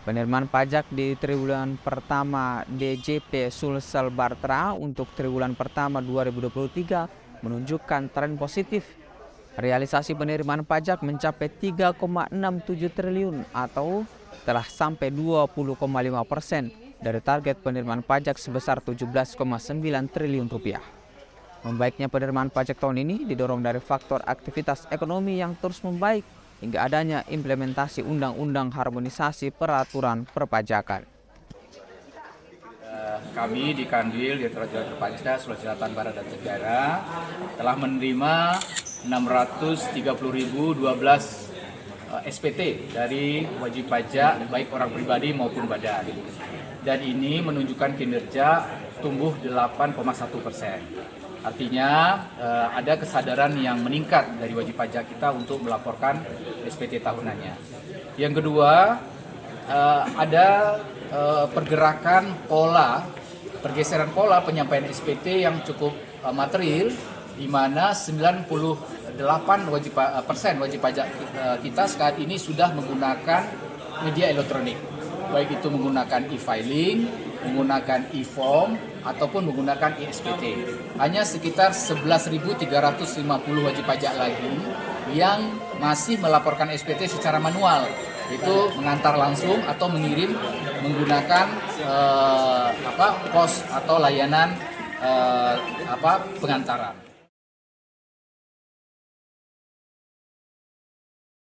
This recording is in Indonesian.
Penerimaan pajak di triwulan pertama DJP Sulsel Bartra untuk triwulan pertama 2023 menunjukkan tren positif. Realisasi penerimaan pajak mencapai 3,67 triliun atau telah sampai 20,5% dari target penerimaan pajak sebesar 17,9 triliun rupiah. Membaiknya penerimaan pajak tahun ini didorong dari faktor aktivitas ekonomi yang terus membaik hingga adanya implementasi undang-undang harmonisasi peraturan perpajakan. Kami di Kanwil Direktorat Jenderal Pajak Sulawesi Selatan Barat dan Tenggara telah menerima 630.012 SPT dari wajib pajak baik orang pribadi maupun badan. Dan ini menunjukkan kinerja tumbuh 8,1%. Artinya ada kesadaran yang meningkat dari wajib pajak kita untuk melaporkan SPT tahunannya. Yang kedua, ada pergerakan pergeseran pola penyampaian SPT yang cukup material, di mana 98% wajib pajak kita saat ini sudah menggunakan media elektronik, baik itu menggunakan e-filing, menggunakan e-form, ataupun menggunakan e-SPT. Hanya sekitar 11.350 wajib pajak lagi yang masih melaporkan SPT secara manual, itu mengantar langsung atau mengirim menggunakan pos atau layanan pengantaran.